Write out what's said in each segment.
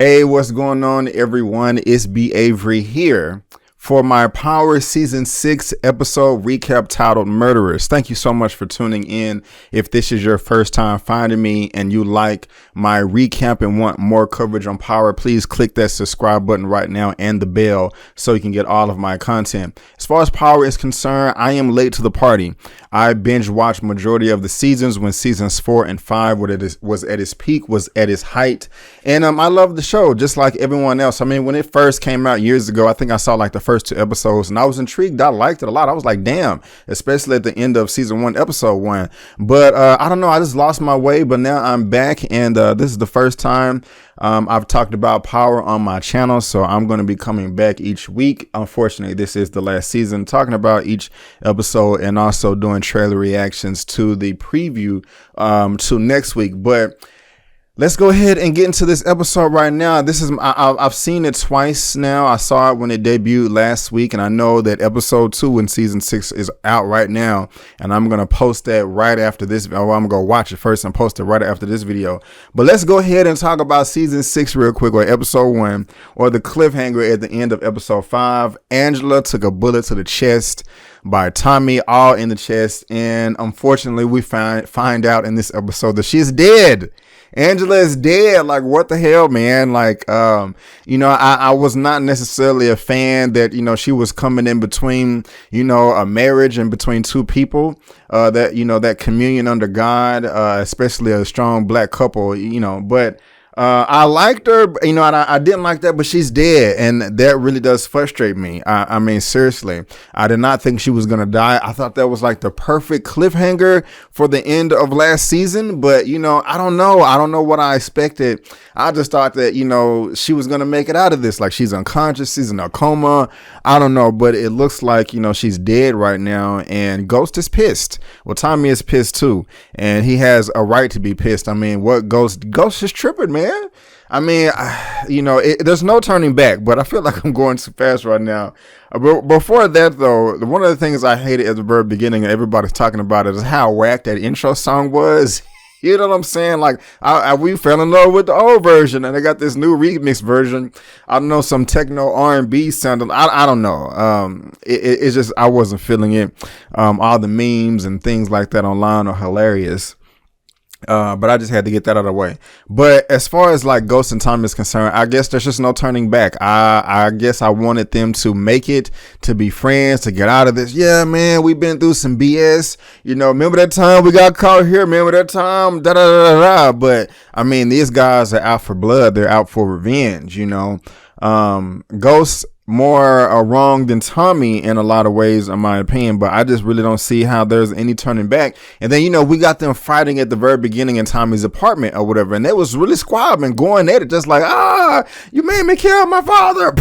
Hey, what's going on, everyone? It's B. Avery here for my Power Season 6 episode recap titled Murderers. Thank you so much for tuning in. If this is your first time finding me and you like my recap and want more coverage on Power, please click that subscribe button right now and the bell so you can get all of my content. As far as Power is concerned, I am late to the party. I binge watched majority of the seasons when seasons 4 and 5 was at its peak, was at its height. And I love the show just like everyone else. I mean, when it first came out years ago, I think I saw like the first 2 episodes and I was intrigued. I liked it a lot. I was like, damn, especially at the end of season 1, episode 1. But I don't know. I just lost my way. But now I'm back, and this is the first time I've talked about Power on my channel. So I'm going to be coming back each week. Unfortunately, this is the last season, talking about each episode and also doing trailer reactions to the preview to next week. But let's go ahead and get into this episode right now. This is I've seen it twice now. I saw it when it debuted last week, and I know that episode 2 in season 6 is out right now, and I'm gonna post that right after this. Or I'm gonna watch it first and post it right after this video. But let's go ahead and talk about season 6 real quick, or episode 1, or the cliffhanger at the end of episode 5. Angela took a bullet to the chest by Tommy, all in the chest, and unfortunately we find out in this episode that she's dead. Angela is dead. Like, what the hell, man? Like, I was not necessarily a fan that, she was coming in between, a marriage and between two people, that communion under God, especially a strong black couple, but I liked her, and I didn't like that, but she's dead, and that really does frustrate me. I mean, seriously, I did not think she was going to die. I thought that was like the perfect cliffhanger for the end of last season, but, I don't know. I don't know what I expected. I just thought that, she was going to make it out of this. Like, she's unconscious, she's in a coma. I don't know, but it looks like, she's dead right now, and Ghost is pissed. Well, Tommy is pissed too, and he has a right to be pissed. I mean, what Ghost is tripping, man. I mean, there's no turning back, but I feel like I'm going too fast right now. But before that, though, one of the things I hated at the very beginning, and everybody's talking about it, is how whack that intro song was. You know what I'm saying? Like, we fell in love with the old version, and they got this new remix version. I don't know, some techno R&B sounding. I don't know. It's just, I wasn't feeling it. All the memes and things like that online are hilarious. But I just had to get that out of the way. But as far as like Ghost and Tommy is concerned, I guess there's just no turning back. I guess I wanted them to make it, to be friends, to get out of this. Yeah, man, we've been through some BS. Remember that time we got caught here? Remember that time? Da da da da. But I mean, these guys are out for blood. They're out for revenge. Ghost more wrong than Tommy in a lot of ways, in my opinion, but I just really don't see how there's any turning back. And then, we got them fighting at the very beginning in Tommy's apartment or whatever, and they was really squabbling, going at it, just like, you made me kill my father.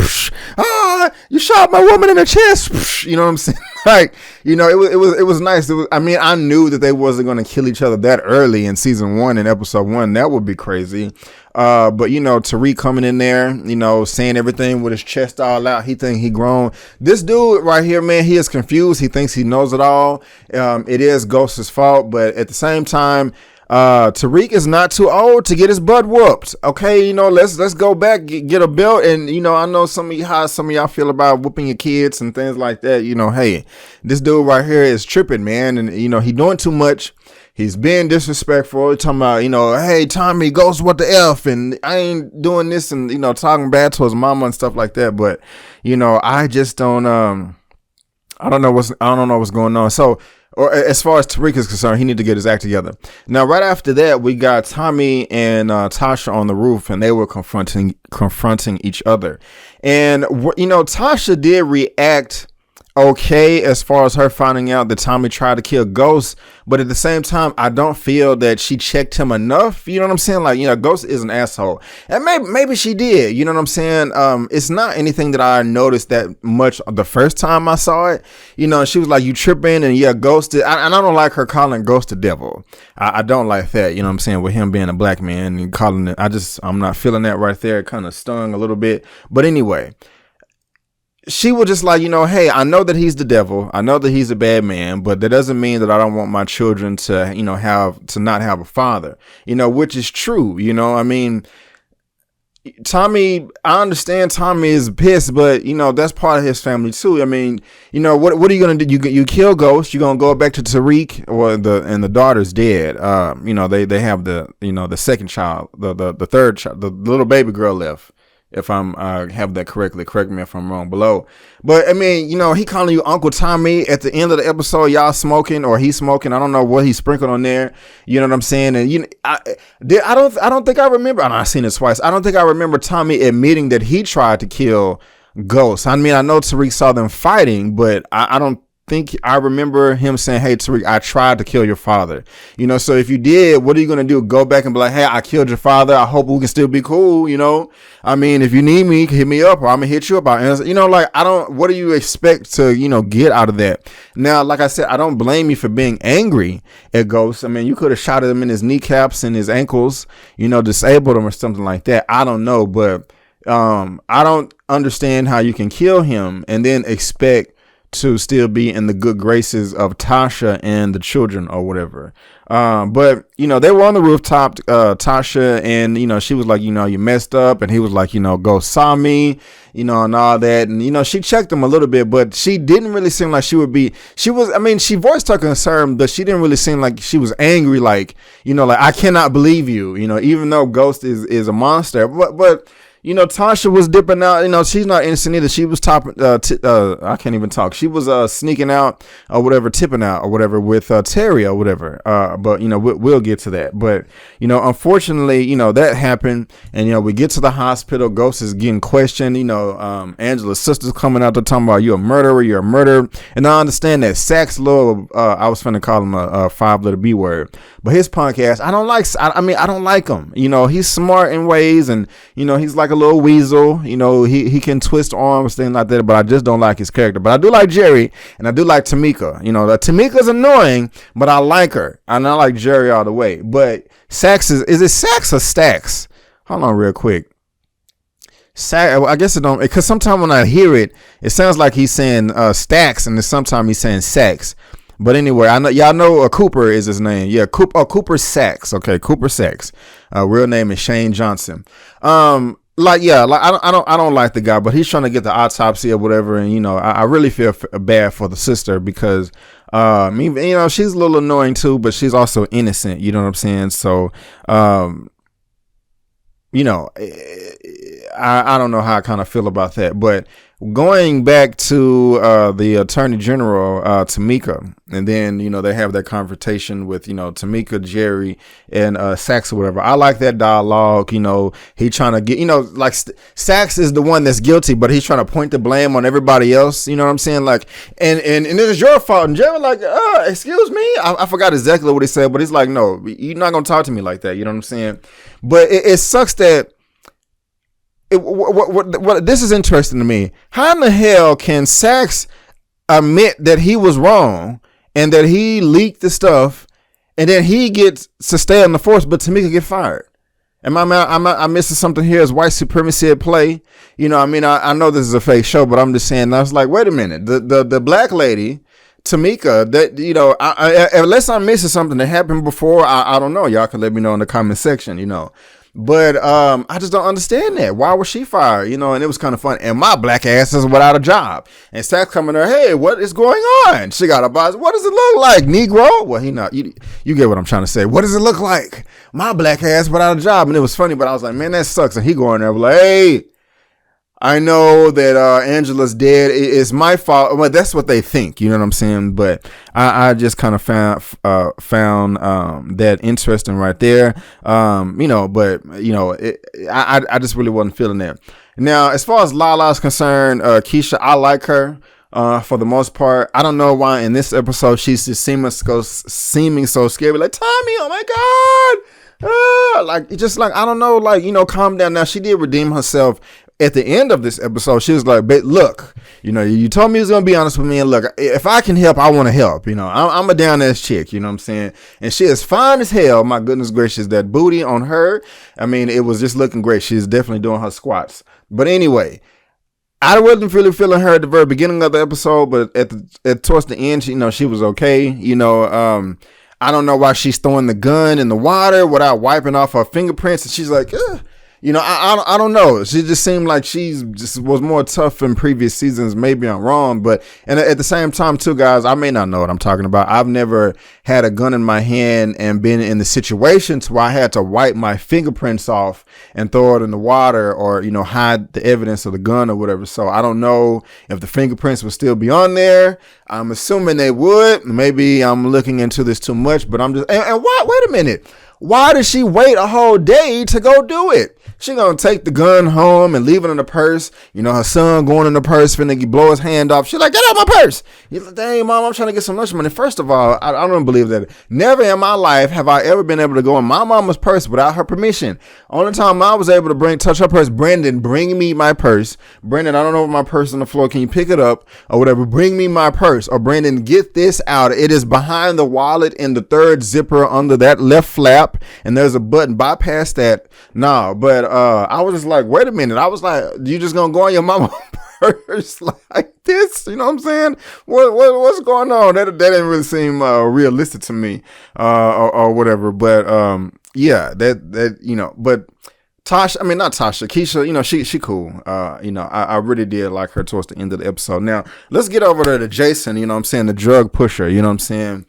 You shot my woman in the chest. You know what I'm saying? Like, it was nice. I knew that they wasn't going to kill each other that early in season 1 and episode 1. That would be crazy. But Tariq coming in there, saying everything with his chest all out. He think he grown. This dude right here, man, he is confused. He thinks he knows it all. It is Ghost's fault, but at the same time, Tariq is not too old to get his butt whooped. Okay, let's go back, get a belt, and I know how some of y'all feel about whooping your kids and things like that. Hey, this dude right here is tripping, man, and he doing too much. He's being disrespectful. He's talking about, hey, Tommy, Ghost, what the F? And I ain't doing this, and, talking bad to his mama and stuff like that. But, I just don't, I don't know what's going on. So, or as far as Tariq is concerned, he need to get his act together. Now, right after that, we got Tommy and Tasha on the roof, and they were confronting each other. And, Tasha did react okay as far as her finding out that Tommy tried to kill Ghost, but at the same time, I don't feel that she checked him enough. You know what I'm saying? Like, Ghost is an asshole, and maybe she did. You know what I'm saying? It's not anything that I noticed that much the first time I saw it. She was like, "You tripping?" And yeah, Ghost. And I don't like her calling Ghost the devil. I don't like that. You know what I'm saying? With him being a black man and calling it, I'm not feeling that right there. It kind of stung a little bit, but anyway. She was just like, hey, I know that he's the devil. I know that he's a bad man, but that doesn't mean that I don't want my children to, not have a father, which is true. I mean, Tommy, I understand Tommy is pissed, but that's part of his family too. I mean, what are you gonna do? You kill Ghost? You gonna go back to Tariq, or the daughter's dead? They have the second child, the third child, the little baby girl left. If I'm have that correctly, correct me if I'm wrong below. But I mean, he calling you Uncle Tommy at the end of the episode. Y'all smoking, or he's smoking. I don't know what he sprinkled on there. You know what I'm saying? And I don't think I remember. I've seen it twice. I don't think I remember Tommy admitting that he tried to kill Ghost. I mean, I know Tariq saw them fighting, but I don't think I remember him saying, "Hey Tariq, I tried to kill your father." So if you did, what are you gonna do? Go back and be like, "Hey, I killed your father. I hope we can still be cool." I mean, if you need me, hit me up, or I'm gonna hit you up. What do you expect to get out of that? Now, like I said, I don't blame you for being angry at Ghost. I mean, you could have shot at him in his kneecaps and his ankles, disabled him or something like that. I don't know, but I don't understand how you can kill him and then expect to still be in the good graces of Tasha and the children or whatever. But they were on the rooftop, Tasha, and she was like, you messed up, and he was like, go saw me, and all that. And she checked him a little bit, but she didn't really seem like she voiced her concern, but she didn't really seem like she was angry, like, I cannot believe you, even though Ghost is a monster. But Tasha was dipping out. She's not innocent either. She was I can't even talk. She was sneaking out or whatever, tipping out or whatever with Terry or whatever. But we'll get to that. But unfortunately, that happened, and we get to the hospital. Ghost is getting questioned. Angela's sister's coming out there talking about you're a murderer. And I understand that Sax little. I was finna call him a 5-letter B word, but his punk ass, I don't like. I don't like him. He's smart in ways, and he's like a little weasel. He can twist arms, things like that, but I just don't like his character. But I do like Jerry, and I do like Tamika. Tamika's annoying, but I like her, and I like Jerry all the way. But Sax is it Sax or Stax? Hold on real quick. Sax, I guess it don't, because sometimes when I hear it, it sounds like he's saying Stax, and then sometimes he's saying Sax. But anyway, I know y'all know Cooper is his name. Yeah, Cooper Sax. Okay, Cooper Sax. Real name is Shane Johnson. I don't like the guy, but he's trying to get the autopsy or whatever, and I really feel bad for the sister because she's a little annoying too, but she's also innocent. You know what I'm saying? So I don't know how I kind of feel about that, but going back to the Attorney General, Tamika, and then they have that confrontation with Tamika, Jerry, and Sax or whatever. I like that dialogue. He trying to get like Sax is the one that's guilty, but he's trying to point the blame on everybody else. You know what I'm saying? Like, and it is your fault. And Jerry like, excuse me, I forgot exactly what he said, but he's like, no, you're not gonna talk to me like that. You know what I'm saying? But it sucks that. What this is interesting to me. How in the hell can Sax admit that he was wrong and that he leaked the stuff, and then he gets to stay on the force, but Tamika get fired? Am I missing something here? Is white supremacy at play? I know this is a fake show, but I'm just saying. I was like, wait a minute, the black lady Tamika, that unless I'm missing something that happened before, I don't know. Y'all can let me know in the comment section. But I just don't understand that. Why was she fired? And it was kind of fun. And my black ass is without a job. And Sax coming there, hey, what is going on? She got a boss. What does it look like, Negro? Well, he not. You get what I'm trying to say. What does it look like? My black ass without a job. And it was funny, but I was like, man, that sucks. And he going there like, hey, I know that Angela's dead. It's my fault. Well, that's what they think. You know what I'm saying? But I just kind of found that interesting right there. I just really wasn't feeling that. Now, as far as Lala's concerned, Keisha, I like her for the most part. I don't know why in this episode she's just seeming so scary. Like, Tommy, oh my God. I don't know, calm down. Now, she did redeem herself. At the end of this episode, she was like, look, you told me you was going to be honest with me. And look, if I can help, I want to help. I'm a down-ass chick, you know what I'm saying? And she is fine as hell. My goodness gracious, that booty on her. I mean, it was just looking great. She's definitely doing her squats. But anyway, I wasn't really feeling her at the very beginning of the episode, but towards the end, she was okay. I don't know why she's throwing the gun in the water without wiping off her fingerprints. And she's like, ugh. I don't know. She just seemed like she just was more tough in previous seasons. Maybe I'm wrong, but and at the same time too, guys, I may not know what I'm talking about. I've never had a gun in my hand and been in the situations where I had to wipe my fingerprints off and throw it in the water, or hide the evidence of the gun or whatever. So I don't know if the fingerprints would still be on there. I'm assuming they would. Maybe I'm looking into this too much, but I'm just and why? Wait a minute. Why did she wait a whole day to go do it? She gonna take the gun home and leave it in the purse. Her son going in the purse, finna blow his hand off. She's like, get out my purse. He's like, dang, mom, I'm trying to get some lunch money. First of all, I don't believe that. Never in my life have I ever been able to go in my mama's purse without her permission. Only time I was able to touch her purse, Brendan, bring me my purse. Brendan, I don't know if my purse on the floor. Can you pick it up or whatever? Bring me my purse. Or Brendan, get this out. It is behind the wallet in the third zipper under that left flap. And there's a button. Bypass that. No, but I was just like, wait a minute. I was like, you just gonna go on your mama purse like this? You know what I'm saying? What's going on? That didn't really seem realistic to me, or whatever. But yeah, but Tasha, not Tasha, Keisha, she cool. I really did like her towards the end of the episode. Now let's get over there to Jason. The drug pusher. You know what I'm saying?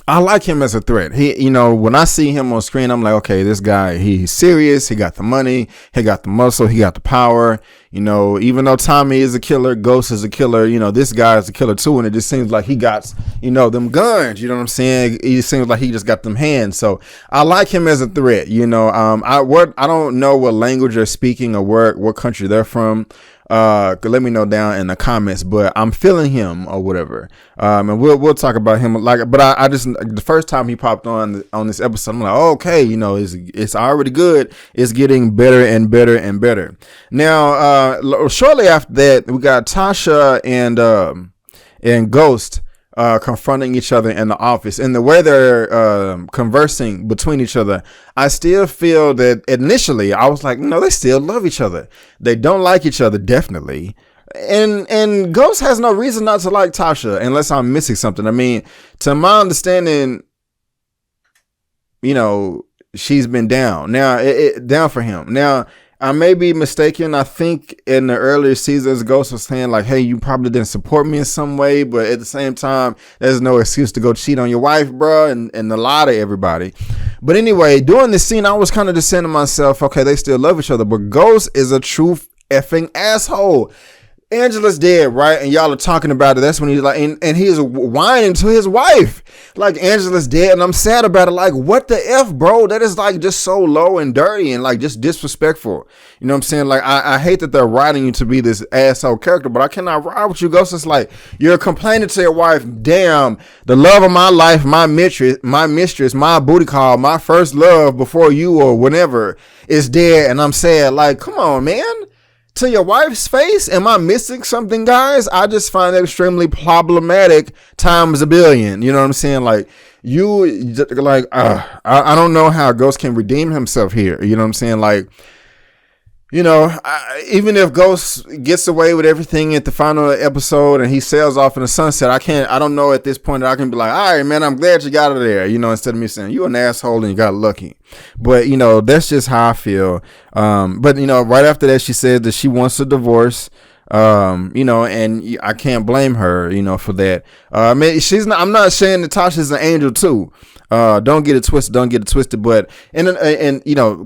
I like him as a threat. He, when I see him on screen, I'm like, okay, this guy, he's serious. He got the money. He got the muscle. He got the power. Even though Tommy is a killer, Ghost is a killer, this guy is a killer too. And it just seems like he got, them guns. You know what I'm saying? It seems like he just got them hands. So I like him as a threat. I don't know what language they're speaking or what country they're from. Let me know down in the comments, but I'm feeling him or whatever. And we'll talk about him but I just, the first time he popped on this episode, I'm like, okay, it's already good. It's getting better and better and better. Now, shortly after that, we got Tasha and Ghost confronting each other in the office, and the way they're conversing between each other, I still feel that initially I was like, no, they still love each other. They don't like each other, definitely. And Ghost has no reason not to like Tasha unless I'm missing something. To my understanding, she's been down. Now, down for him. Now, I may be mistaken. I think in the earlier seasons, Ghost was saying like, hey, you probably didn't support me in some way, but at the same time, there's no excuse to go cheat on your wife, bro, and a lot of everybody. But anyway, during this scene, I was kind of just saying to myself, okay, they still love each other, but Ghost is a true effing asshole. Angela's dead, right? And y'all are talking about it. That's when he's like, and he's whining to his wife. Like, Angela's dead, and I'm sad about it. Like, what the F, bro? That is like just so low and dirty and like just disrespectful. You know what I'm saying? Like, I hate that they're writing you to be this asshole character, but I cannot ride with you, Ghost. It's like, you're complaining to your wife, damn, the love of my life, my mistress, my booty call, my first love before you or whatever is dead, and I'm sad. Like, come on, man. To your wife's face? Am I missing something, guys? I just find that extremely problematic times a billion. You know what I'm saying? Like, I don't know how Ghost can redeem himself here. You know what I'm saying? Like, even if Ghost gets away with everything at the final episode and he sails off in the sunset, I don't know at this point that I can be like, all right, man, I'm glad you got out of there. Instead of me saying you an asshole and you got lucky. But, that's just how I feel. But right after that, she said that she wants a divorce. And I can't blame her, for that. I'm not saying that Tasha's an angel too. Don't get it twisted, but,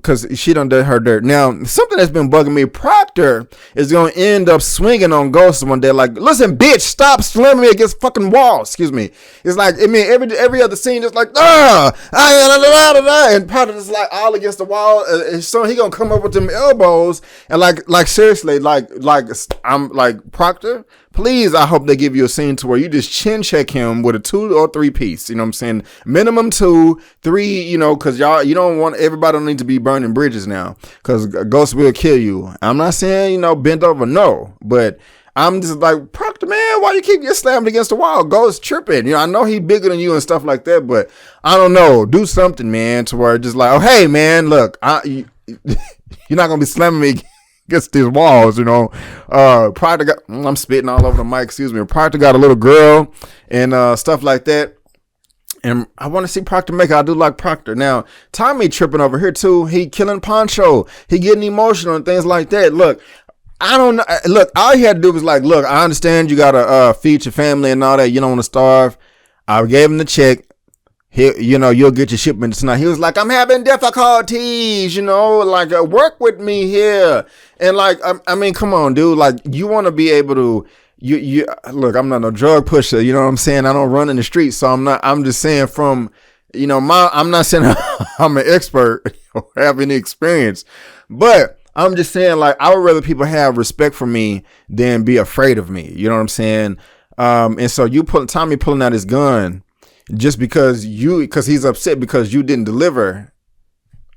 cause she done did her dirt. Now, something that's been bugging me, Proctor is going to end up swinging on Ghost one day. Like, listen, bitch, stop slamming me against fucking walls. Excuse me. It's like, every other scene is like, and Proctor is like all against the wall. So he going to come up with them elbows and like seriously, I'm like, Proctor, please, I hope they give you a scene to where you just chin check him with a 2 or 3 piece. You know what I'm saying? Minimum 2, 3, because you don't want, everybody don't need to be burning bridges now, because Ghost will kill you. I'm not saying, bend over, no, but I'm just like, Proctor, man, why you keep getting slammed against the wall? Ghost tripping. I know he bigger than you and stuff like that, but I don't know. Do something, man, to where just like, oh, hey, man, look, you're not going to be slamming me against these walls, Proctor got, I'm spitting all over the mic, excuse me. Proctor got a little girl and stuff like that. And I want to see Proctor make it. I do like Proctor. Now, Tommy tripping over here too. He killing Poncho. He getting emotional and things like that. Look, I don't know. Look, all he had to do was like, look, I understand you got to feed your family and all that. You don't want to starve. I gave him the check. You'll get your shipment tonight. He was like, I'm having difficulties, like work with me here. And like, I mean, come on, dude. Like, you want to be able to, you look, I'm not no drug pusher. You know what I'm saying? I don't run in the streets. So I'm just saying from, I'm not saying I'm an expert or have any experience, but I'm just saying, like, I would rather people have respect for me than be afraid of me. You know what I'm saying? And so Tommy pulling out his gun just because he's upset because you didn't deliver.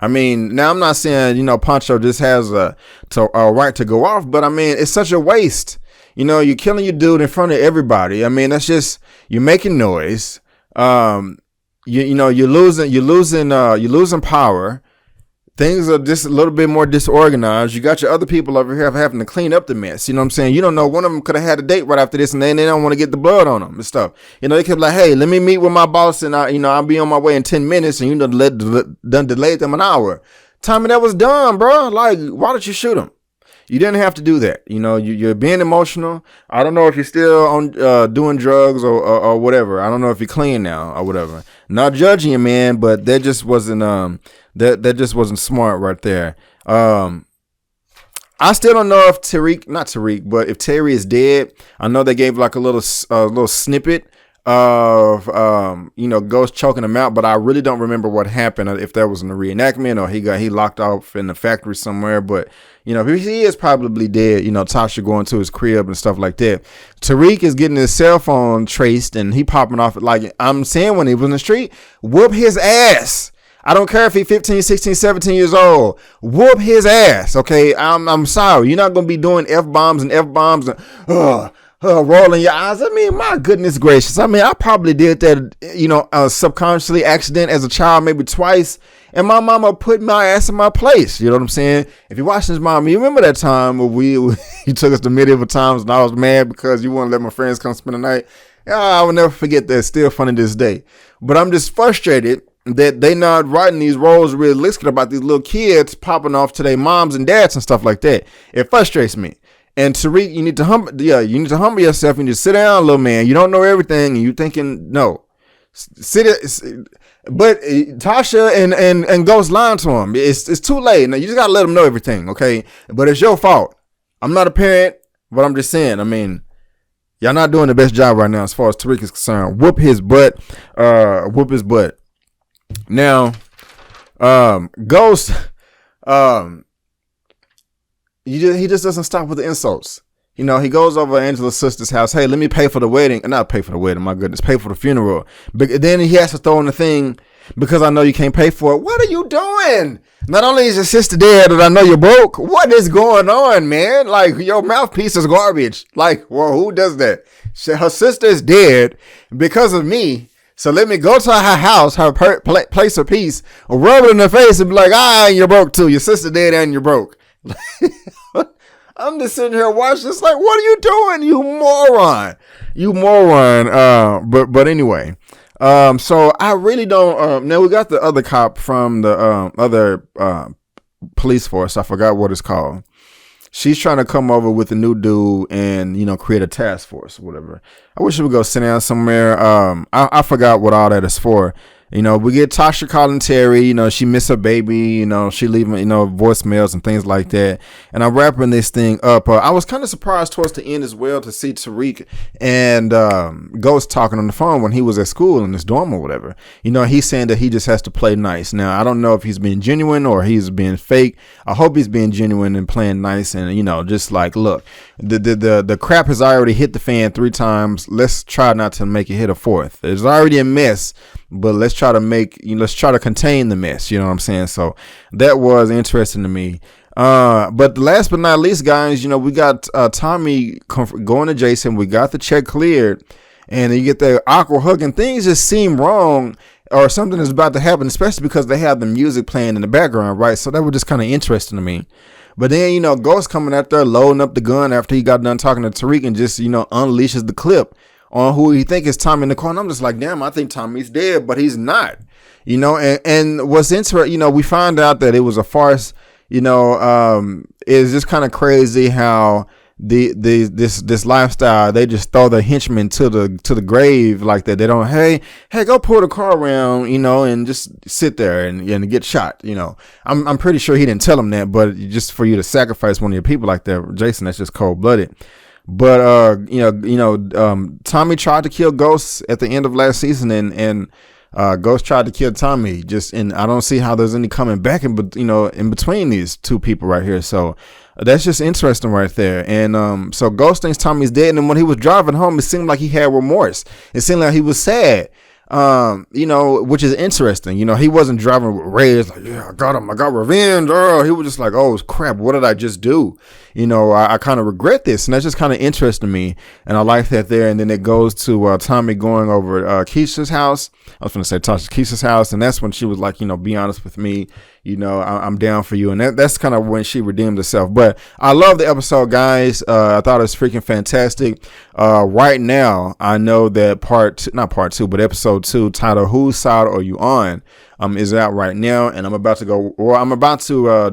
I mean, now I'm not saying, Poncho just has a right to go off, but I mean, it's such a waste. You're killing your dude in front of everybody. I mean, that's just, you're making noise. You're losing power. Things are just a little bit more disorganized. You got your other people over here having to clean up the mess. You know what I'm saying? You don't know, one of them could have had a date right after this and then they don't want to get the blood on them and stuff. They could be like, hey, let me meet with my boss and I'll be on my way in 10 minutes and done delayed them an hour. Tommy, that was dumb, bro. Like, why did you shoot him? You didn't have to do that. You're being emotional. I don't know if you're still on doing drugs or whatever. I don't know if you're clean now or whatever. Not judging you, man, but that just wasn't that just wasn't smart right there. I still don't know if but if Terry is dead. I know they gave like a little snippet of Ghost choking him out, but I really don't remember what happened, if that was in a reenactment or he locked off in the factory somewhere. But he is probably dead. Tasha going to his crib and stuff like that. Tariq is getting his cell phone traced and he popping off. Like I'm saying, when he was in the street, whoop his ass. I don't care if he's 15, 16, 17 years old. Whoop his ass. Okay, I'm sorry. You're not gonna be doing F-bombs and rolling your eyes. I mean, my goodness gracious. I mean, I probably did that, subconsciously, accident as a child, maybe twice. And my mama put my ass in my place. You know what I'm saying? If you're watching this, mom, you remember that time where you took us to medieval times and I was mad because you wouldn't let my friends come spend the night? Yeah, I will never forget that. It's still funny to this day. But I'm just frustrated that they not writing these roles realistic about these little kids popping off to their moms and dads and stuff like that. It frustrates me. And Tariq, you need to humble yourself. You need to sit down, little man. You don't know everything, and you thinking no. But Tasha and Ghost lying to him. It's too late. Now you just gotta let them know everything, okay? But it's your fault. I'm not a parent, but I'm just saying. I mean, y'all not doing the best job right now as far as Tariq is concerned. Whoop his butt. Whoop his butt. Now, Ghost, he just doesn't stop with the insults. He goes over to Angela's sister's house. Hey, let me pay for the wedding. Not pay for the wedding, my goodness. Pay for the funeral. But then he has to throw in the thing, because I know you can't pay for it. What are you doing? Not only is your sister dead, but I know you're broke. What is going on, man? Like, your mouthpiece is garbage. Like, well, who does that? Her sister is dead because of me. So let me go to her house, her place of peace, rub it in her face and be like, and you're broke too. Your sister dead and you're broke. I'm just sitting here watching this like, what are you doing, you moron? You moron. But anyway, so I really don't, now we got the other cop from the other police force. I forgot what it's called. She's trying to come over with a new dude and, create a task force or whatever. I wish we would go sit down somewhere. I forgot what all that is for. We get Tasha calling Terry, she missed her baby, she leaving, voicemails and things like that. And I'm wrapping this thing up. I was kind of surprised towards the end as well to see Tariq and Ghost talking on the phone when he was at school in his dorm or whatever. He's saying that he just has to play nice. Now, I don't know if he's being genuine or he's being fake. I hope he's being genuine and playing nice and, just like, look, the crap has already hit the fan 3 times. Let's try not to make it hit a 4th. There's already a mess. But let's try to contain the mess. You know what I'm saying? So that was interesting to me. But last but not least, guys, we got Tommy going to Jason. We got the check cleared. And then you get the awkward hug and things just seem wrong or something is about to happen, especially because they have the music playing in the background, right? So that was just kind of interesting to me. But then, Ghost coming out there loading up the gun after he got done talking to Tariq and just, unleashes the clip on who he think is Tommy in the car. And I'm just like, damn, I think Tommy's dead, but he's not, you know. And what's interesting, you know, we found out that it was a farce, you know. It's just kind of crazy how this lifestyle, they just throw the henchmen to the grave like that. They don't, hey, go pull the car around, you know, and just sit there and get shot, you know. I'm pretty sure he didn't tell him that, but just for you to sacrifice one of your people like that, Jason, that's just cold blooded. But Tommy tried to kill Ghost at the end of last season, and Ghost tried to kill Tommy. And I don't see how there's any coming back in between these two people right here. So that's just interesting right there. And so Ghost thinks Tommy's dead. And then when he was driving home, it seemed like he had remorse. It seemed like he was sad. You know, which is interesting. You know, he wasn't driving with rage like, yeah, I got him, I got revenge. He was just like, oh crap, what did I just do? You know, I kind of regret this, and that's just kind of interesting to me, and I like that there. And then it goes to Tommy going over Keisha's house. I was going to say Keisha's house, and that's when she was like, you know, be honest with me. You know, I'm down for you. And that's kind of when she redeemed herself. But I love the episode, guys. I thought it was freaking fantastic. Right now, I know that episode 2, titled Whose Side Are You On? Is out right now, and I'm about to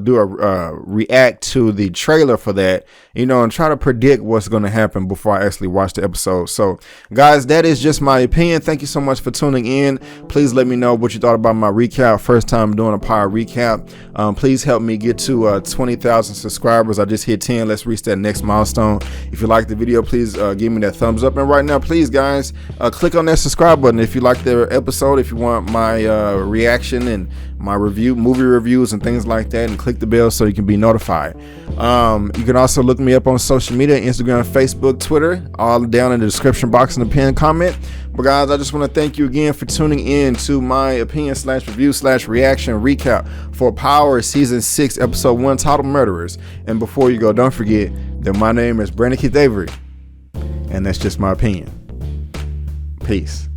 do a react to the trailer for that, you know, and try to predict what's going to happen before I actually watch the episode. So guys, that is just my opinion. Thank you so much for tuning in. Please let me know what you thought about my recap. First time doing a power recap. Please help me get to 20,000 subscribers. I just hit 10. Let's reach that next milestone. If you like the video, please give me that thumbs up, and right now, please guys, click on that subscribe button if you like the episode, if you want my reaction and my movie reviews and things like that, and click the bell so you can be notified. You can also look me up on social media, Instagram, Facebook, Twitter, all down in the description box in the pinned comment. But guys, I just want to thank you again for tuning in to my opinion / review / reaction recap for Power Season 6 Episode 1, titled Murderers. And before you go, don't forget that my name is Brandon Keith Avery, and that's just my opinion. Peace.